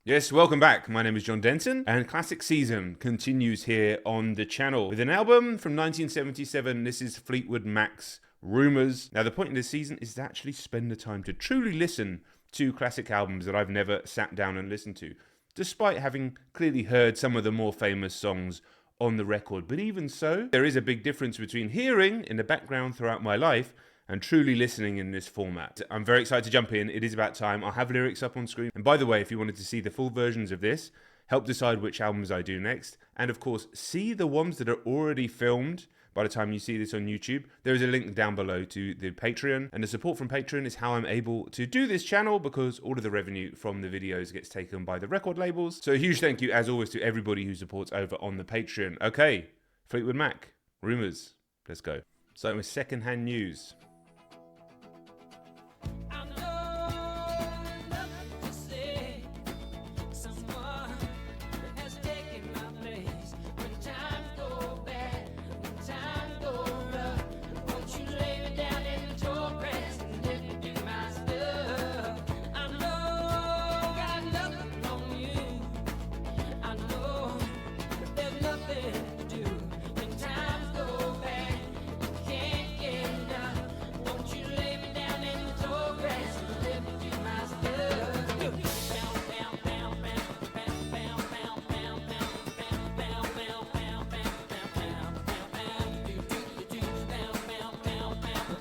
Yes, welcome back. My name is John Denton, and Classic Season continues here on the channel with an album from 1977. This is Fleetwood Mac's Rumours. Now, the point in this season is to actually spend the time to truly listen to classic albums that I've never sat down and listened to, despite having clearly heard some of the more famous songs on the record. But even so, there is a big difference between hearing in the background throughout my life and truly listening in this format. I'm very excited to jump in. It is about time. I'll have lyrics up on screen. And by the way, if you wanted to see the full versions of this, help decide which albums I do next, and of course, see the ones that are already filmed by the time you see this on YouTube, there is a link down below to the Patreon. And the support from Patreon is how I'm able to do this channel, because all of the revenue from the videos gets taken by the record labels. So a huge thank you, as always, to everybody who supports over on the Patreon. Okay, Fleetwood Mac, Rumours. Let's go. Starting with secondhand news.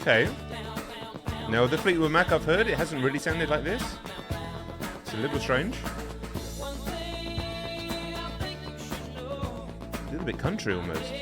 Okay. Now, the Fleetwood Mac I've heard, it hasn't really sounded like this. It's a little strange. A little bit country almost.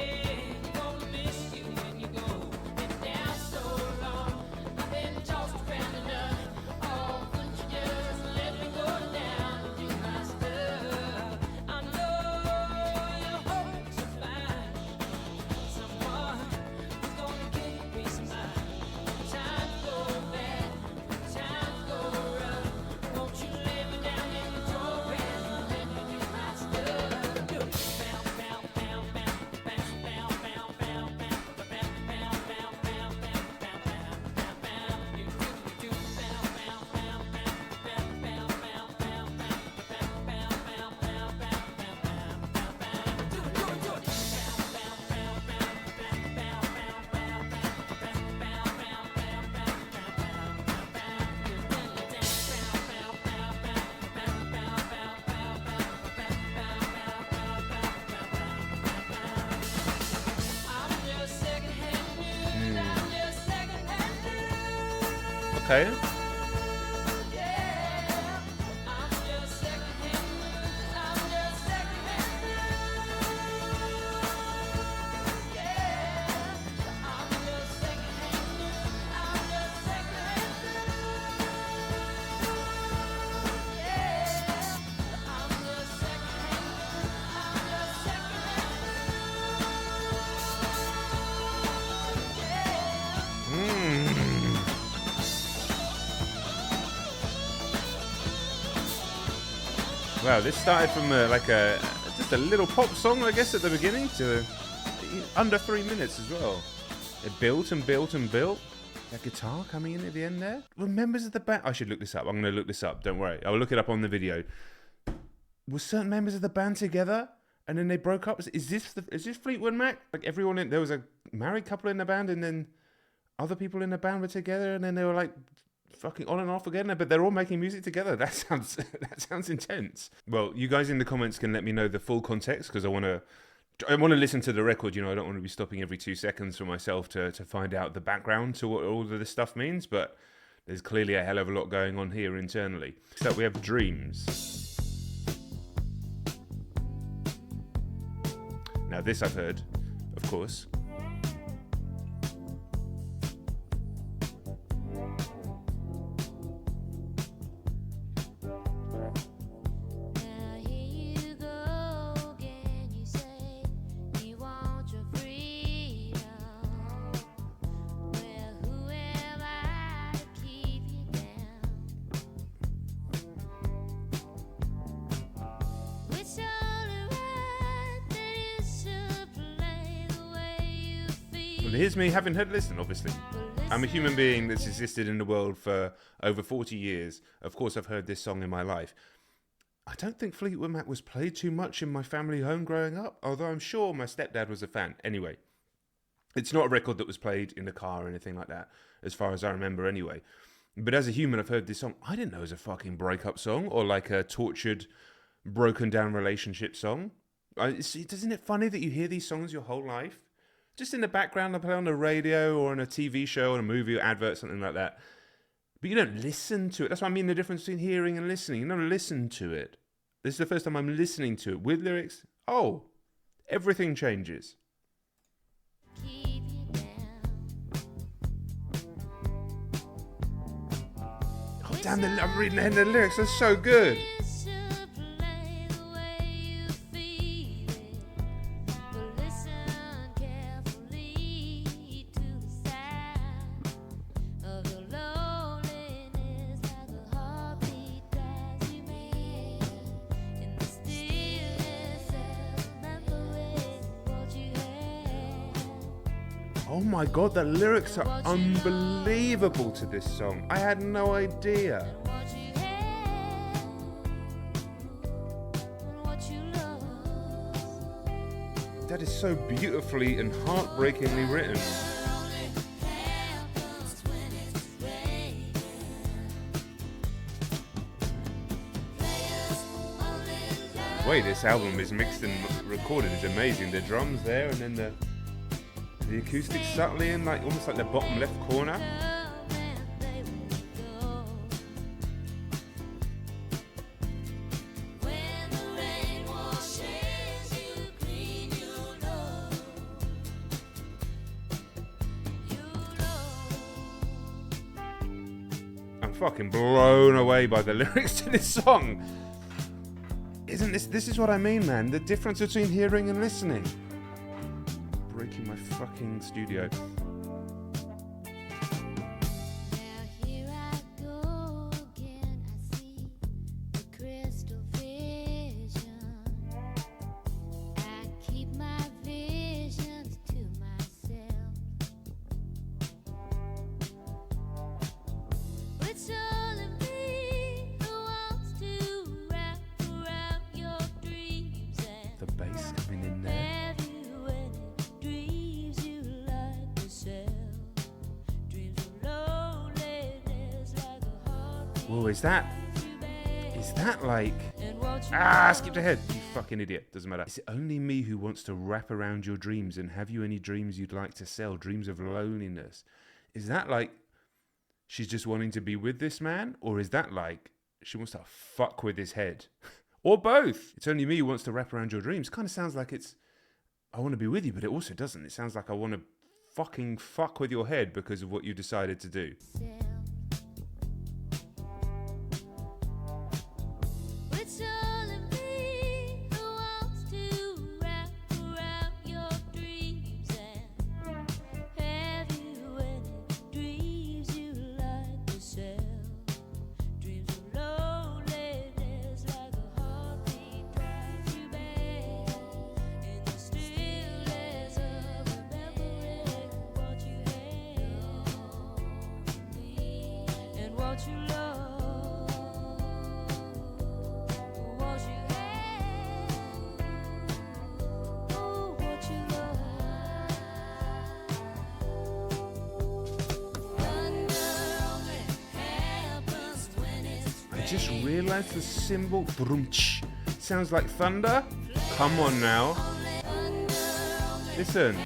Okay. Wow, this started from just a little pop song, I guess, at the beginning to under 3 minutes as well. It built and built and built. That guitar coming in at the end there. Were members of the band? I should look this up. I'm going to look this up. Don't worry. I'll look it up on the video. Were certain members of the band together and then they broke up? Is this Fleetwood Mac? Like everyone in there was a married couple in the band and then other people in the band were together and then they were like fucking on and off again, but they're all making music together. That sounds intense. Well, you guys in the comments can let me know the full context, because I want to listen to the record. You know, I don't want to be stopping every 2 seconds for myself to find out the background to what all of this stuff means. But there's clearly a hell of a lot going on here internally. So we have Dreams. Now this I've heard, of course. Here's me having heard listen, obviously. I'm a human being that's existed in the world for over 40 years. Of course, I've heard this song in my life. I don't think Fleetwood Mac was played too much in my family home growing up, although I'm sure my stepdad was a fan. Anyway, it's not a record that was played in the car or anything like that, as far as I remember anyway. But as a human, I've heard this song. I didn't know it was a fucking breakup song or like a tortured, broken down relationship song. Isn't it funny that you hear these songs your whole life? Just in the background, they play on the radio or on a TV show or a movie or advert, something like that. But you don't listen to it. That's what I mean, the difference between hearing and listening. You don't listen to it. This is the first time I'm listening to it with lyrics. Oh, everything changes. Oh, damn, I'm reading the end of the lyrics. That's so good. Oh my god, the lyrics are unbelievable to this song. I had no idea. That is so beautifully and heartbreakingly written. The way this album is mixed and recorded is amazing. The drums there and then the acoustics subtly in, like almost like the bottom left corner. I'm fucking blown away by the lyrics to this song. Isn't this is what I mean, man? The difference between hearing and listening. Breaking my fucking studio. The bass coming in there. Whoa, is that like... skipped ahead, you fucking idiot. Doesn't matter. Is it only me who wants to wrap around your dreams and have you any dreams you'd like to sell? Dreams of loneliness. Is that like she's just wanting to be with this man? Or is that like she wants to fuck with his head? Or both. It's only me who wants to wrap around your dreams. Kind of sounds like it's, I want to be with you, but it also doesn't. It sounds like I want to fucking fuck with your head because of what you decided to do. Just realised the cymbal sounds like thunder. Come on now. Listen.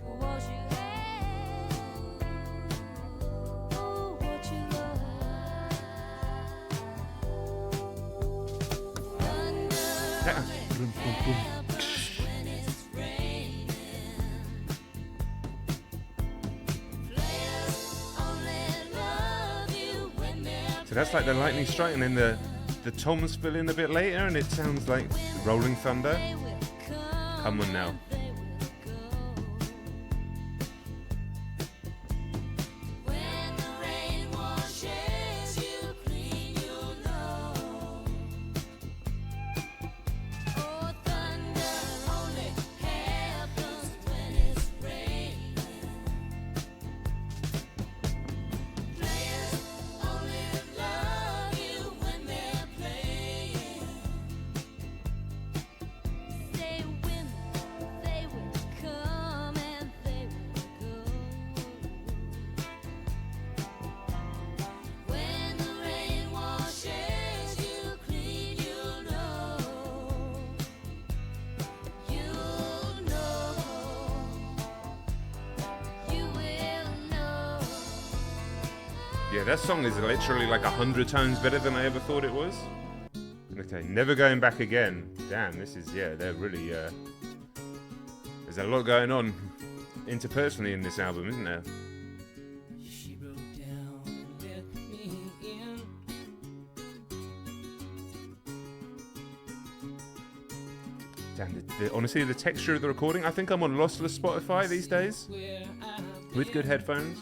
So that's like the lightning strike, and then the toms fill in a bit later, and it sounds like rolling thunder. Come on now. Yeah, that song is literally like 100 times better than I ever thought it was. Okay, Never Going Back Again. Damn, this is, yeah, they're really, there's a lot going on interpersonally in this album, isn't there? She broke down and let me in. Damn, honestly, the texture of the recording, I think I'm on lossless Spotify these days, with good headphones.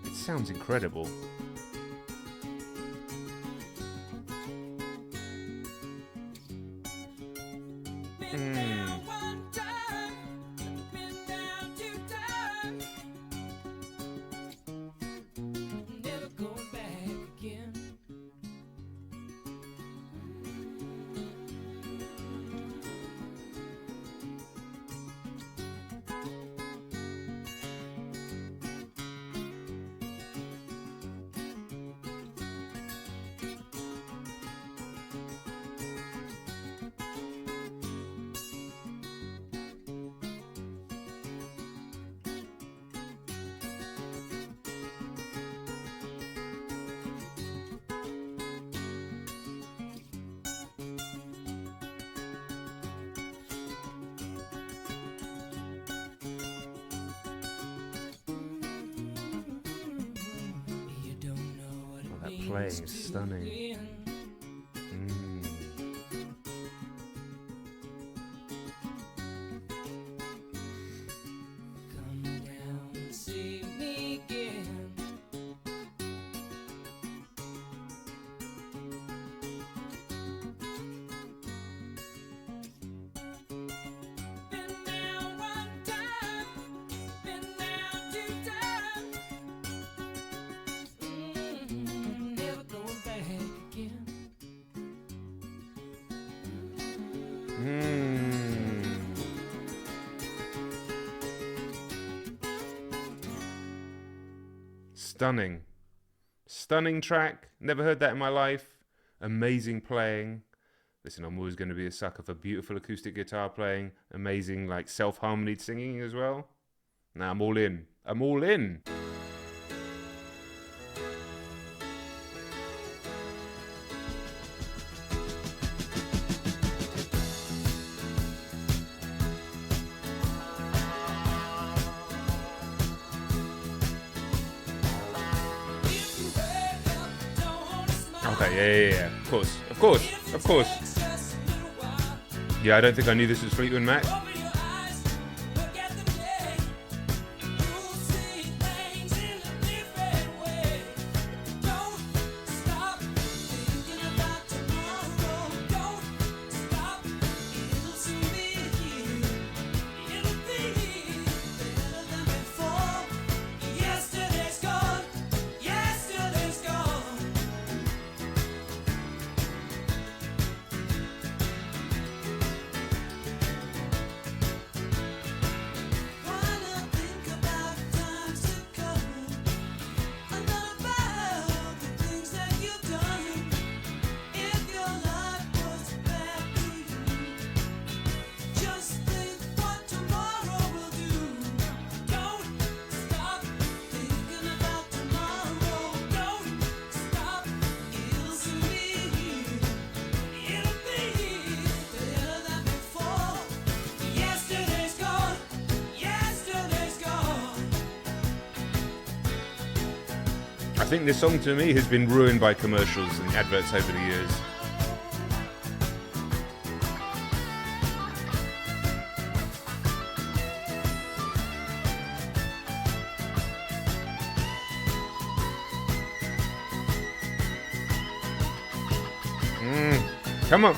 It sounds incredible. Playing is stunning. Come down and see me again. Been down one time, been down two times. Never going back again. Stunning. Stunning track. Never heard that in my life. Amazing playing. Listen, I'm always going to be a sucker for beautiful acoustic guitar playing. Amazing, like, self-harmonied singing as well. Now I'm all in. I'm all in. Okay, yeah. Of course. Yeah, I don't think I knew this was Fleetwood Mac. I think this song to me has been ruined by commercials and adverts over the years. Come on.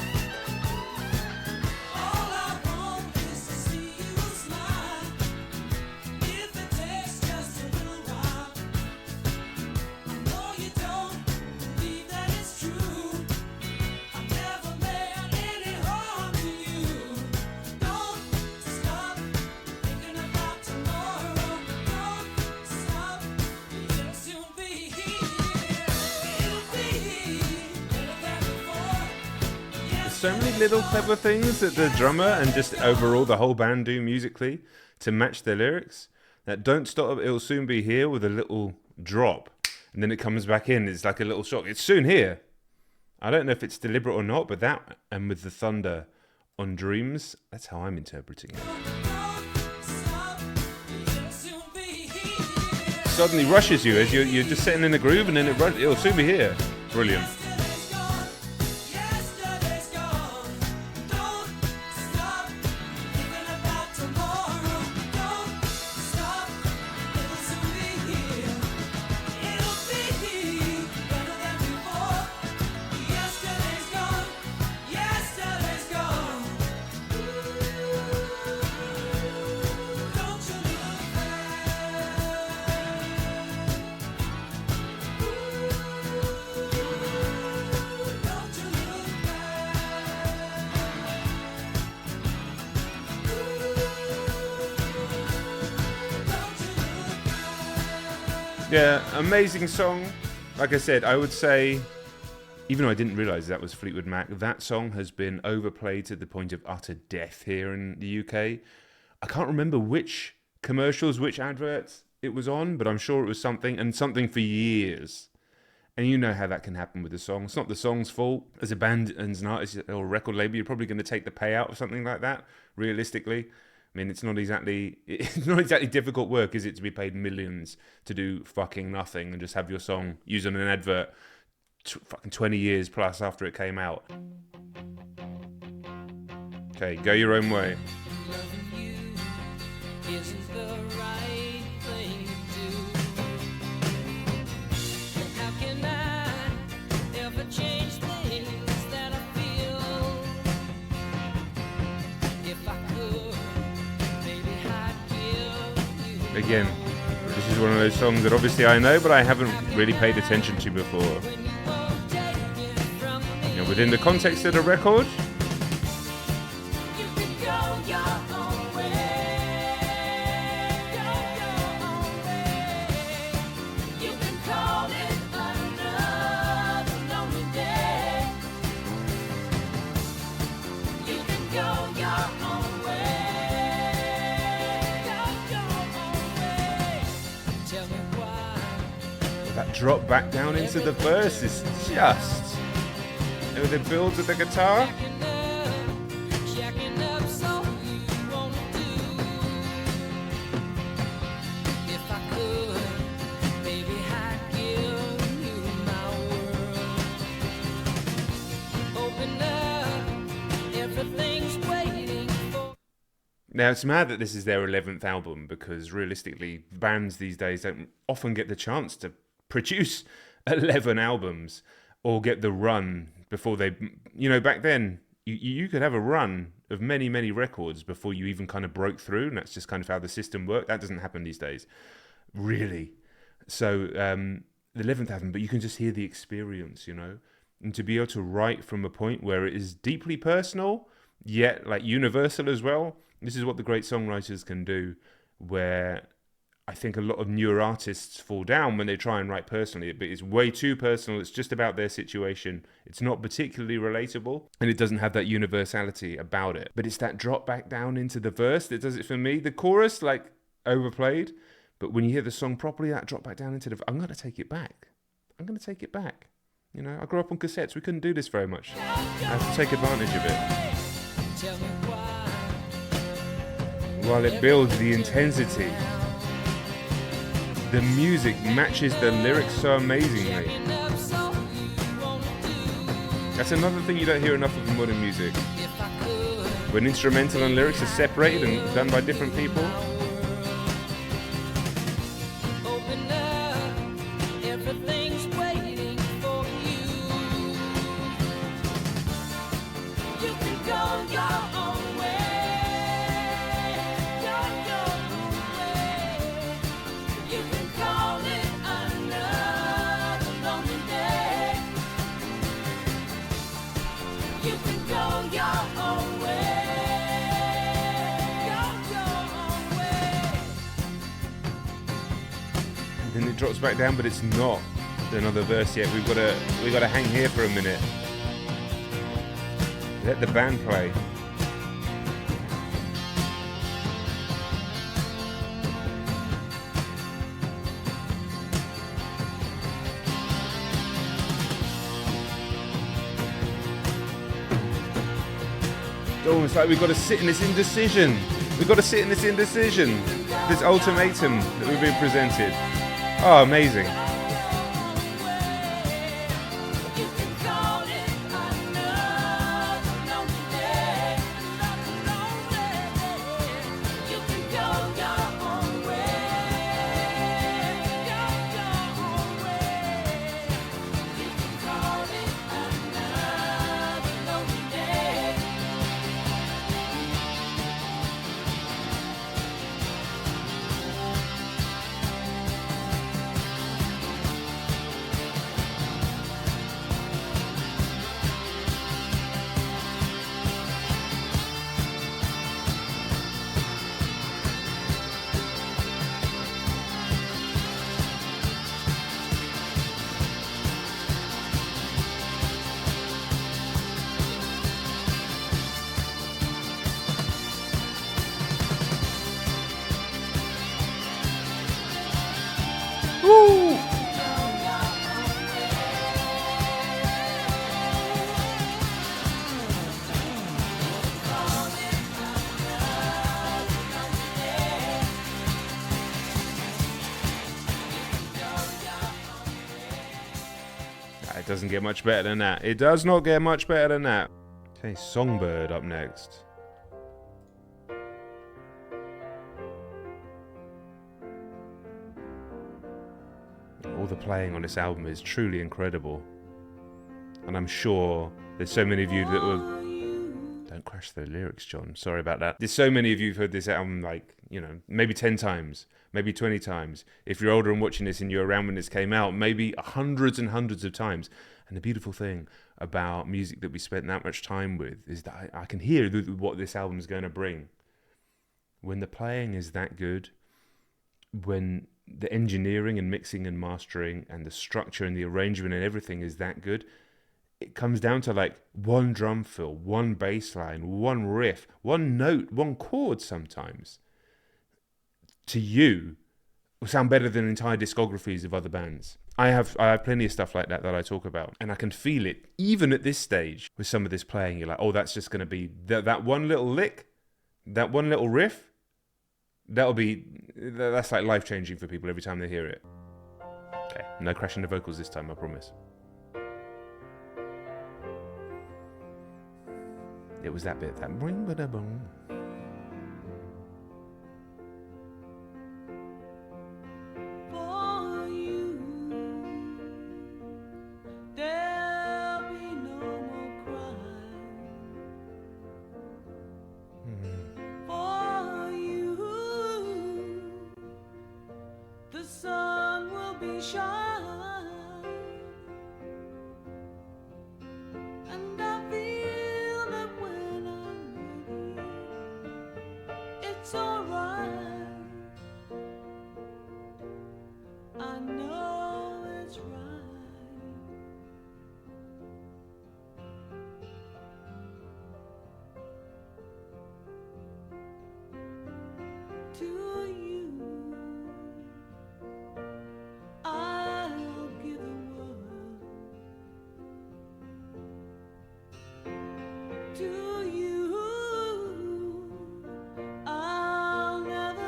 So many little clever things that the drummer and just overall the whole band do musically to match their lyrics. That don't stop, it'll soon be here with a little drop. and then it comes back in. It's like a little shock. It's soon here. I don't know if it's deliberate or not, but that, and with the thunder on Dreams, that's how I'm interpreting it. Suddenly rushes you as you're just sitting in a groove, and then it'll soon be here. Brilliant. Yeah, amazing song. Like I said, I would say, even though I didn't realise that was Fleetwood Mac, that song has been overplayed to the point of utter death here in the UK. I can't remember which commercials, which adverts it was on, but I'm sure it was something, and something for years. And you know how that can happen with a song. It's not the song's fault. As a band and as an artist or a record label, you're probably going to take the payout or something like that, realistically. I mean, it's not exactly difficult work, is it, to be paid millions to do fucking nothing and just have your song used on an advert fucking 20 years plus after it came out. Okay, Go Your Own Way. Again, this is one of those songs that obviously I know, but I haven't really paid attention to before. You know, within the context of the record, drop back down into the verse is just, you know, the build of the guitar. Now, it's mad that this is their 11th album, because realistically, bands these days don't often get the chance to produce 11 albums or get the run before they, you know, back then you could have a run of many records before you even kind of broke through, and that's just kind of how the system worked. That doesn't happen these days, really. So the 11th album, but you can just hear the experience, you know, and to be able to write from a point where it is deeply personal yet like universal as well. This is what the great songwriters can do, where I think a lot of newer artists fall down when they try and write personally, but it's way too personal. It's just about their situation. It's not particularly relatable, and it doesn't have that universality about it. But it's that drop back down into the verse that does it for me. The chorus, like, overplayed, but when you hear the song properly, that drop back down into the... I'm going to take it back. I'm going to take it back. You know, I grew up on cassettes. We couldn't do this very much. I have to take advantage of it. While it builds the intensity, the music matches the lyrics so amazingly. That's another thing you don't hear enough of in modern music. When instrumental and lyrics are separated and done by different people. Then it drops back down, but it's not another verse yet. We've got to hang here for a minute. Let the band play. Oh, it's like we've got to sit in this indecision. We've got to sit in this indecision. This ultimatum that we've been presented. Oh, amazing. It doesn't get much better than that. It does not get much better than that. Okay, Songbird up next. All the playing on this album is truly incredible. And I'm sure there's so many of you that will... Don't crash the lyrics, John. Sorry about that. There's so many of you who've heard this album, like, you know, maybe 10 times, maybe 20 times. If you're older and watching this and you're around when this came out, maybe hundreds and hundreds of times. And the beautiful thing about music that we spent that much time with is that I can hear what this album is going to bring. When the playing is that good, when the engineering and mixing and mastering and the structure and the arrangement and everything is that good, it comes down to like one drum fill, one bass line, one riff, one note, one chord sometimes. To you, will sound better than entire discographies of other bands. I have plenty of stuff like that I talk about, and I can feel it even at this stage with some of this playing. You're like, oh, that's just going to be that one little lick, that one little riff. That's like life changing for people every time they hear it. Okay, no crashing the vocals this time, I promise. It was that bit, that bring ba da bong. I'll never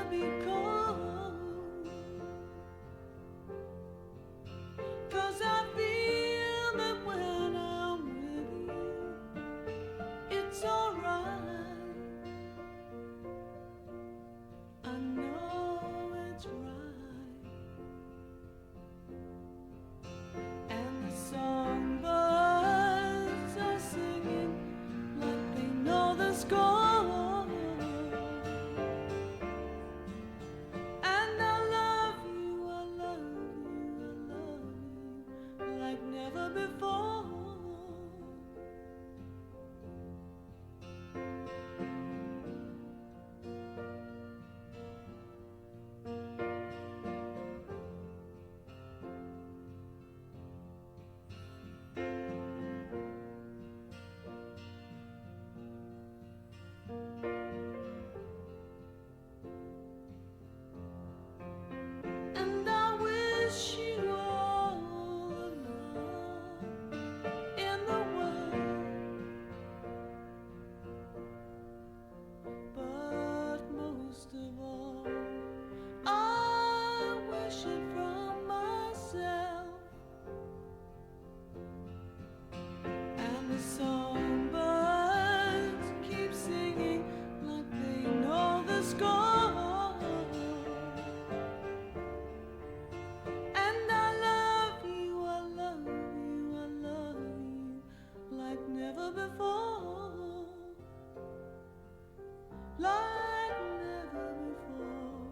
like never before,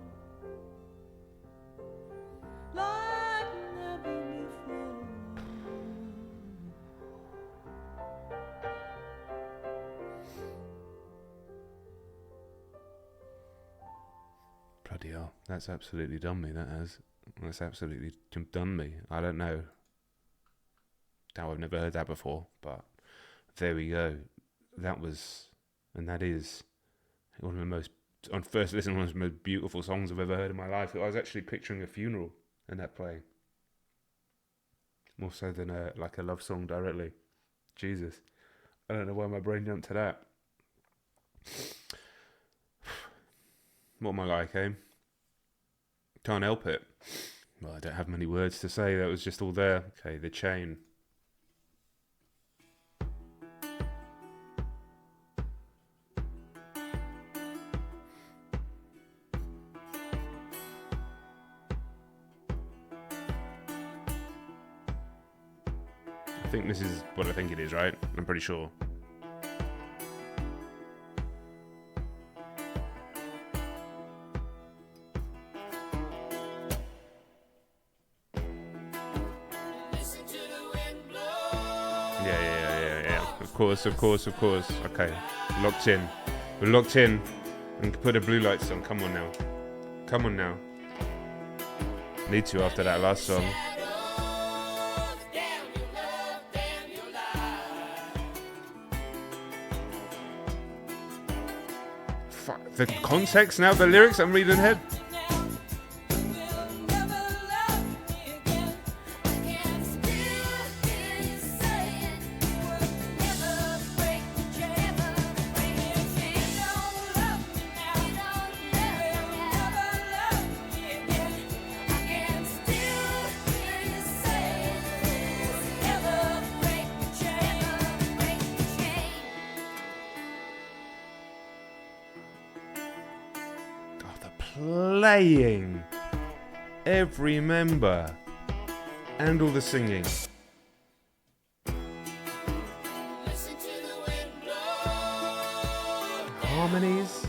like never before. Bloody hell, that's absolutely done me, that has. That's absolutely done me. I don't know how I've never heard that before, but there we go. That was, and that is, one of the most, on first listen, one of the most beautiful songs I've ever heard in my life. I was actually picturing a funeral in that playing. More so than like a love song directly. Jesus. I don't know why my brain jumped to that. What am I like, eh? Can't help it. Well, I don't have many words to say. That was just all there. Okay, The Chain. I think this is what I think it is, right? I'm pretty sure. Yeah. Of course. Okay, locked in. We're locked in. And put the blue lights on. Come on now. Need to after that last song. Fuck, the context now, the lyrics I'm reading ahead. Playing every member and all the singing. Harmonies.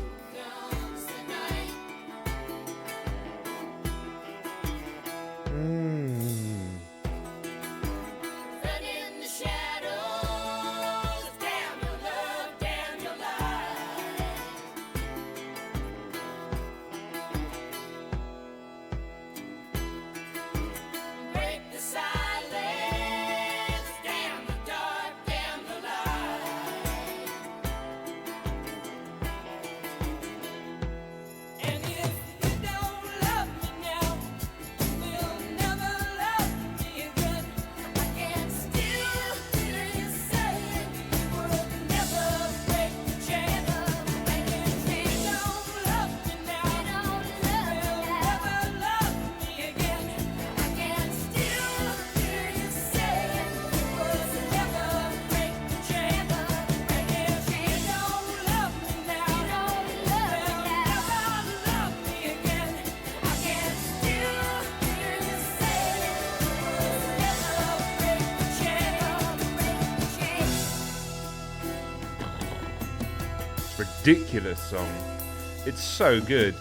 Ridiculous song. It's so good.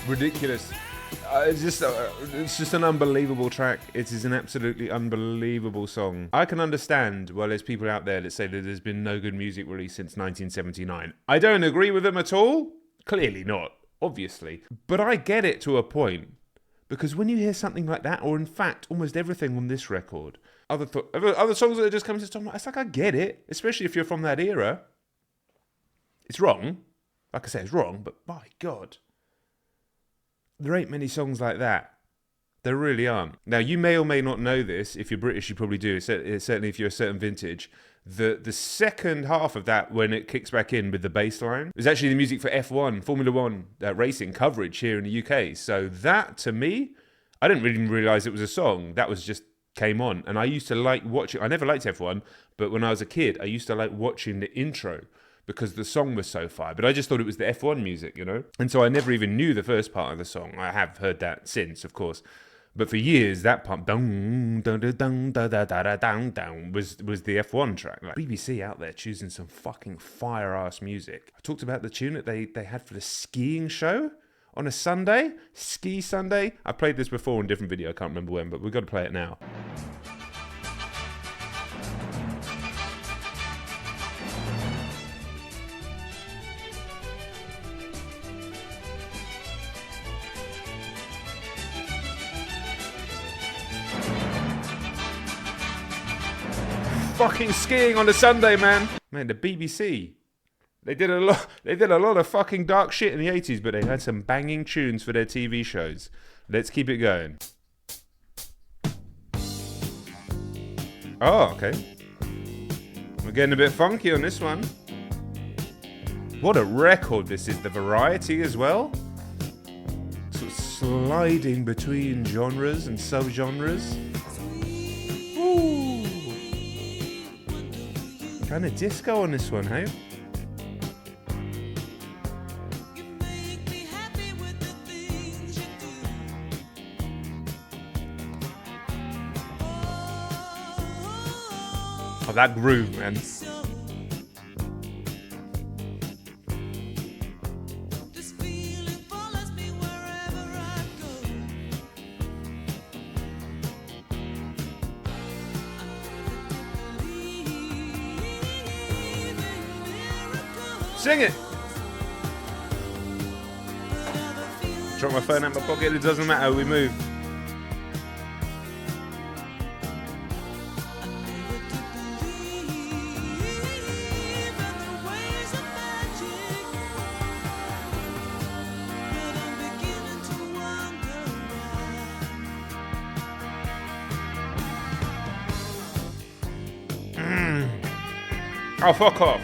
Ridiculous. It's just an unbelievable track. It is an absolutely unbelievable song. I can understand, well, there's people out there that say that there's been no good music released since 1979. I don't agree with them at all. Clearly not, obviously. But I get it to a point. Because when you hear something like that, or in fact, almost everything on this record, other songs that are just coming to top, it's like, I get it. Especially if you're from that era. It's wrong. Like I say, it's wrong, but my God. There ain't many songs like that. There really aren't. Now, you may or may not know this. If you're British, you probably do. Certainly if you're a certain vintage. The second half of that, when it kicks back in with the bass line, is actually the music for F1, Formula One racing coverage here in the UK. So that, to me, I didn't really realise it was a song. That was just came on. And I used to like watching... I never liked F1, but when I was a kid, I used to like watching the intro, because the song was so fire. But I just thought it was the F1 music, you know? And so I never even knew the first part of the song. I have heard that since, of course. But for years, that part was the F1 track. Like, BBC out there choosing some fucking fire-ass music. I talked about the tune that they had for the skiing show on a Sunday. Ski Sunday. I played this before in a different video. I can't remember when, but we've got to play it now. Fucking skiing on a Sunday, man. Man, the BBC. They did a lot of fucking dark shit in the 80s, but they had some banging tunes for their TV shows. Let's keep it going. Oh, okay. We're getting a bit funky on this one. What a record this is. The variety as well. Sort of sliding between genres and subgenres. Ooh. Kind of disco on this one, hey? Oh, that groove, man. Sing it! Drop my phone out my pocket, it doesn't matter, we move. Oh, fuck off.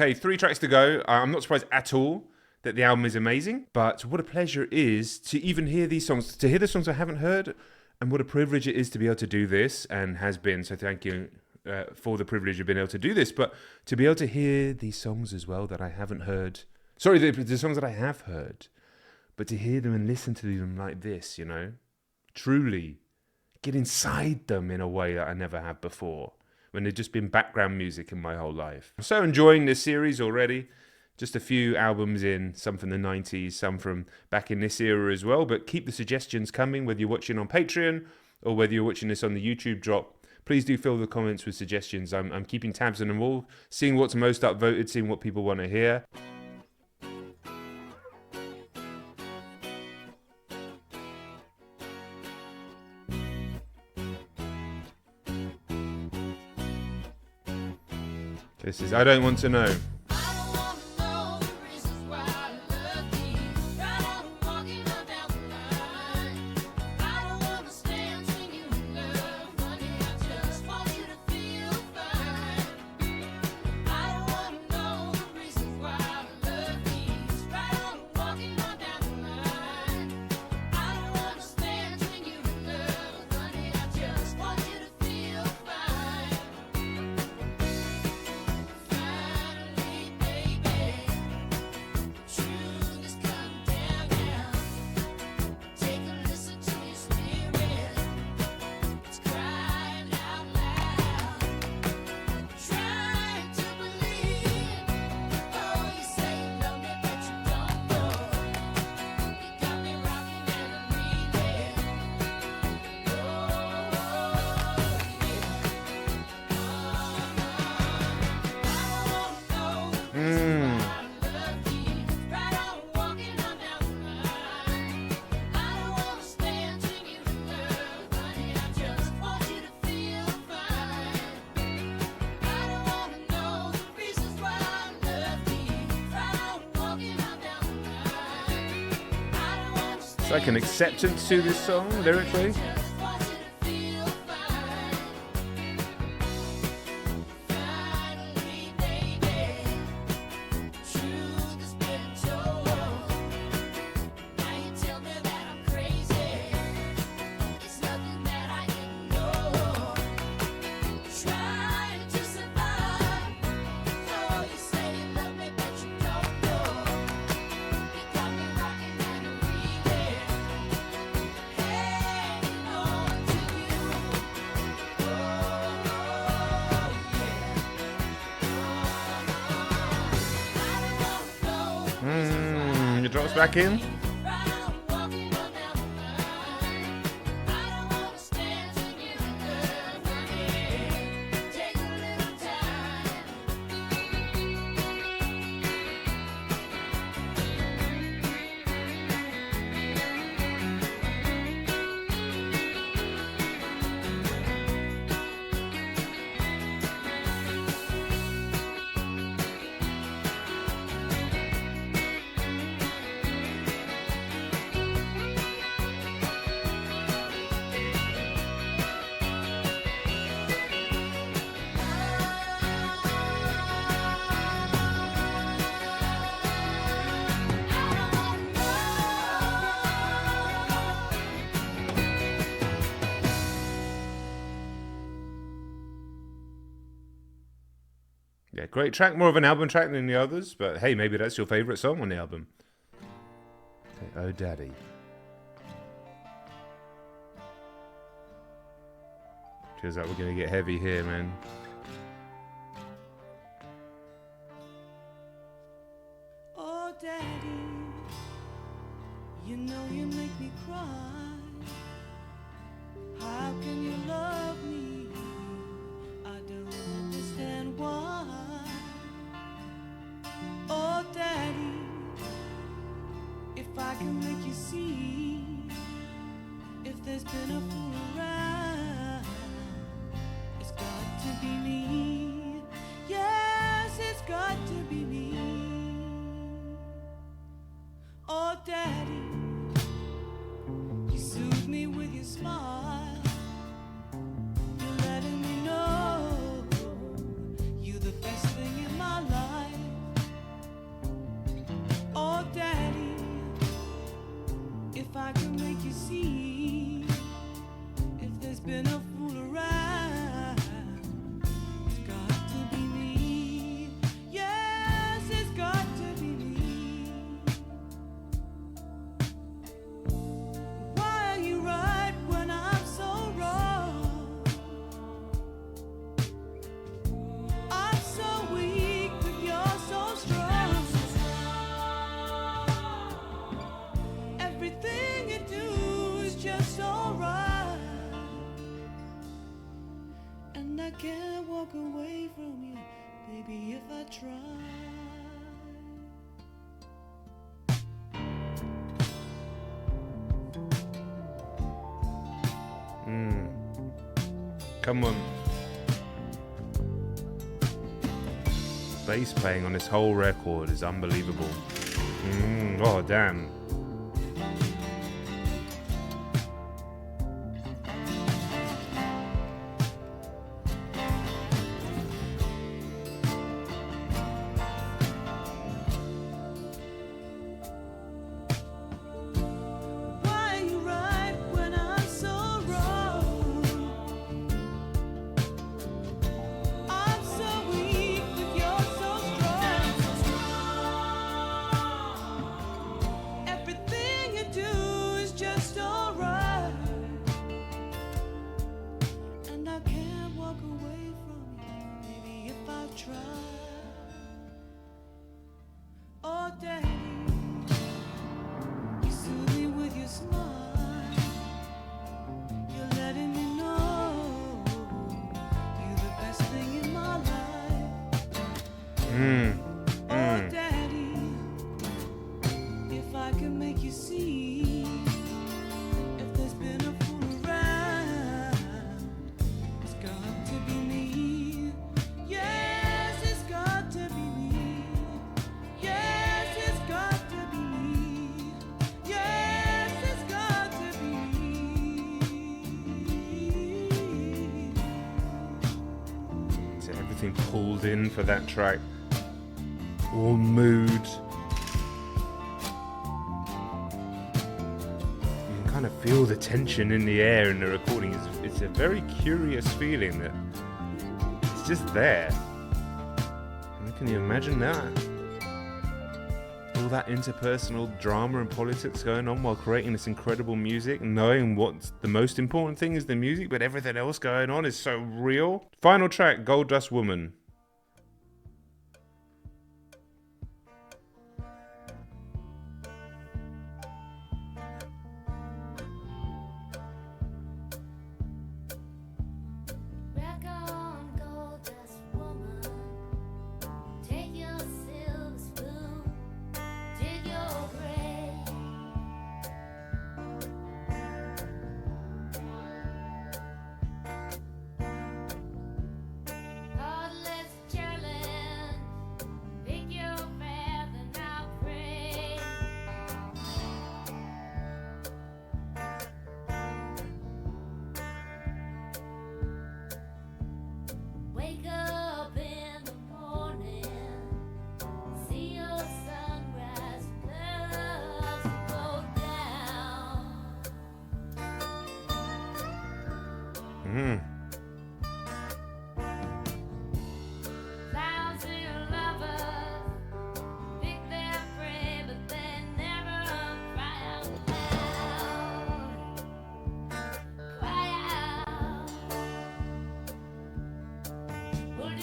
Okay, 3 tracks to go. I'm not surprised at all that the album is amazing, but what a pleasure it is to even hear these songs, to hear the songs I haven't heard, and what a privilege it is to be able to do this, and has been. So thank you for the privilege of being able to do this, but to be able to hear these songs as well that I haven't heard. Sorry, the songs that I have heard, but to hear them and listen to them like this, you know, truly get inside them in a way that I never have before, when they've just been background music in my whole life. I'm so enjoying this series already. Just a few albums in, some from the 90s, some from back in this era as well, but keep the suggestions coming, whether you're watching on Patreon or whether you're watching this on the YouTube drop. Please do fill the comments with suggestions. I'm keeping tabs on them all, seeing what's most upvoted, seeing what people want to hear. This is I Don't Want to Know. It's like an acceptance to this song, lyrically. It drops back in. Yeah, great track. More of an album track than the others, but hey, maybe that's your favourite song on the album. Okay, Oh Daddy. Feels like we're going to get heavy here, man. Oh, Daddy, you know you make me cry. How can you love me? I don't understand why. Oh, Daddy, if I can make you see, if there's been a fool around, it's got to be me. Yes, it's got to be me. Oh, Daddy, you soothe me with your smile. You're letting me know you're the best thing in my life. just alright. And I can't walk away from you, baby, if I try. Come on. Bass playing on this whole record is unbelievable. Oh, damn. Pulled in for that track, all mood. You can kind of feel the tension in the air in the recording. It's a very curious feeling that it's just there. And can you imagine that? All that interpersonal drama and politics going on while creating this incredible music, knowing what the most important thing is the music, but everything else going on is so real. Final track, Gold Dust Woman.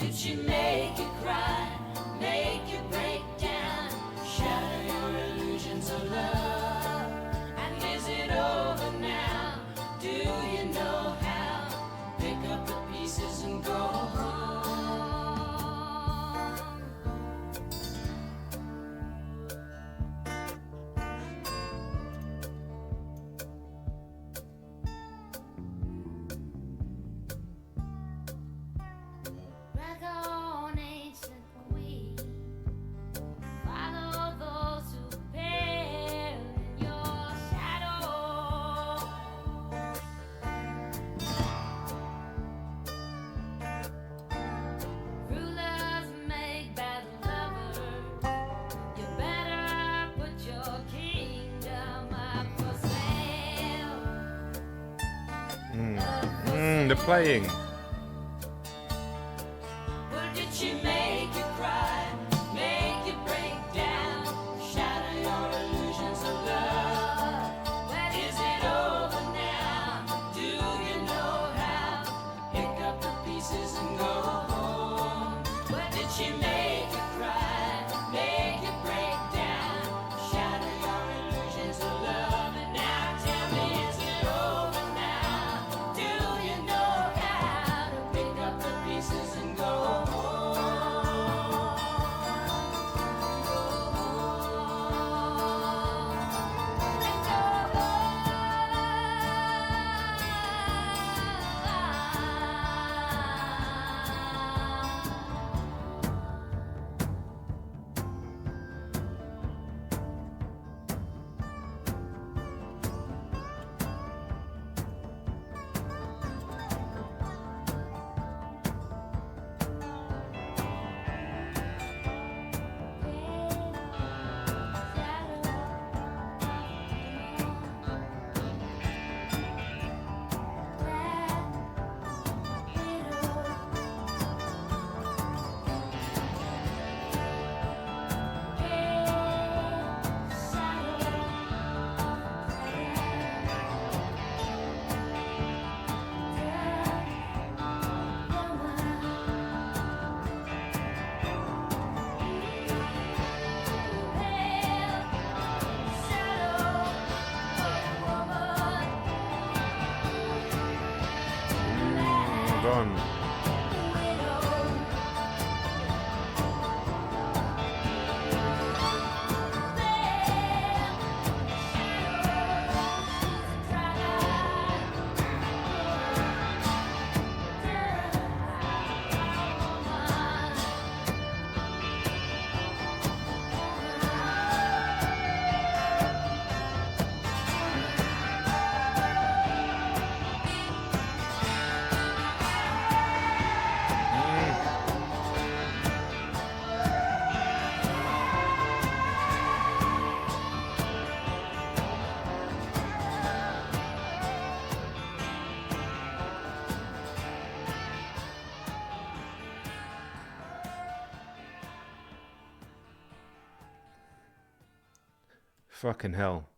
Did she make you cry, make you break down, shatter your illusions of love? And is it over now? Do you know how? Pick up the pieces and go home. The playing. Or did she make you cry, make you break down, shatter your illusions of love? Is it over now? Do you know how? Pick up the pieces and go home. Or did she make you cry, make you break down, shatter your illusions of love? And now tell me, is it over? on. Fucking hell.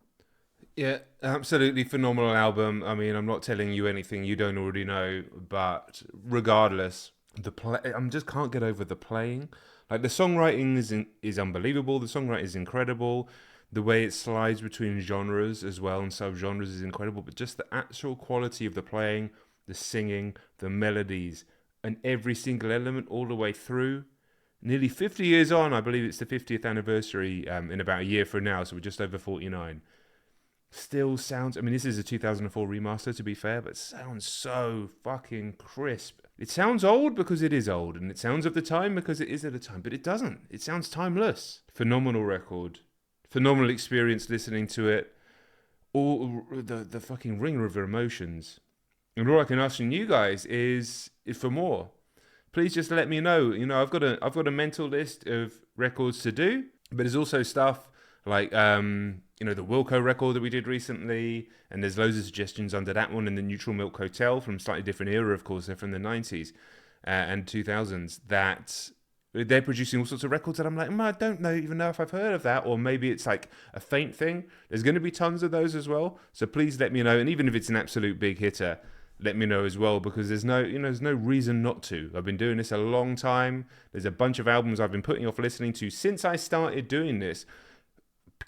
Yeah, absolutely phenomenal album. I mean, I'm not telling you anything you don't already know, but regardless, the play, I just can't get over the playing. Like the songwriting is unbelievable. The songwriting is incredible. The way it slides between genres as well and subgenres is incredible. But just the actual quality of the playing, the singing, the melodies, and every single element all the way through. Nearly 50 years on, I believe it's the 50th anniversary in about a year from now, so we're just over 49. Still sounds, I mean, this is a 2004 remaster to be fair, but sounds so fucking crisp. It sounds old because it is old, and it sounds of the time because it is at the time, but it doesn't. It sounds timeless. Phenomenal record. Phenomenal experience listening to it. All the fucking ringer of emotions. And all I can ask from you guys is for more. Please just let me know. You know, I've got a mental list of records to do, but there's also stuff like you know, the Wilco record that we did recently, and there's loads of suggestions under that one, and the Neutral Milk Hotel from a slightly different era, of course, they're from the 90s and 2000s, that they're producing all sorts of records that I'm like, I don't even know if I've heard of that, or maybe it's like a faint thing. There's going to be tons of those as well, so please let me know, and even if it's an absolute big hitter, let me know as well, because there's no reason not to. I've been doing this a long time. There's a bunch of albums I've been putting off listening to since I started doing this,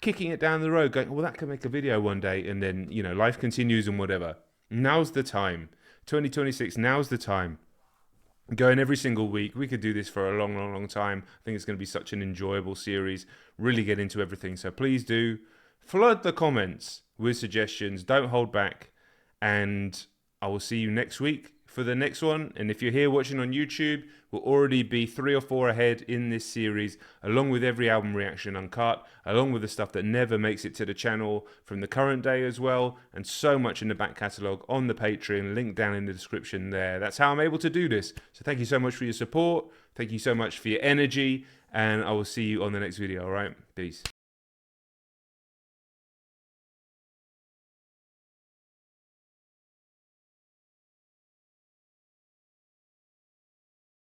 kicking it down the road, going, well, that could make a video one day, and then, you know, life continues and whatever. Now's the time. 2026, now's the time. Going every single week. We could do this for a long, long, long time. I think it's going to be such an enjoyable series. Really get into everything. So please do flood the comments with suggestions. Don't hold back. And I will see you next week for the next one. And if you're here watching on YouTube, we'll already be 3 or 4 ahead in this series, along with every album reaction uncut, along with the stuff that never makes it to the channel from the current day as well, and so much in the back catalogue on the Patreon, link down in the description there. That's how I'm able to do this. So thank you so much for your support. Thank you so much for your energy, and I will see you on the next video, all right? Peace.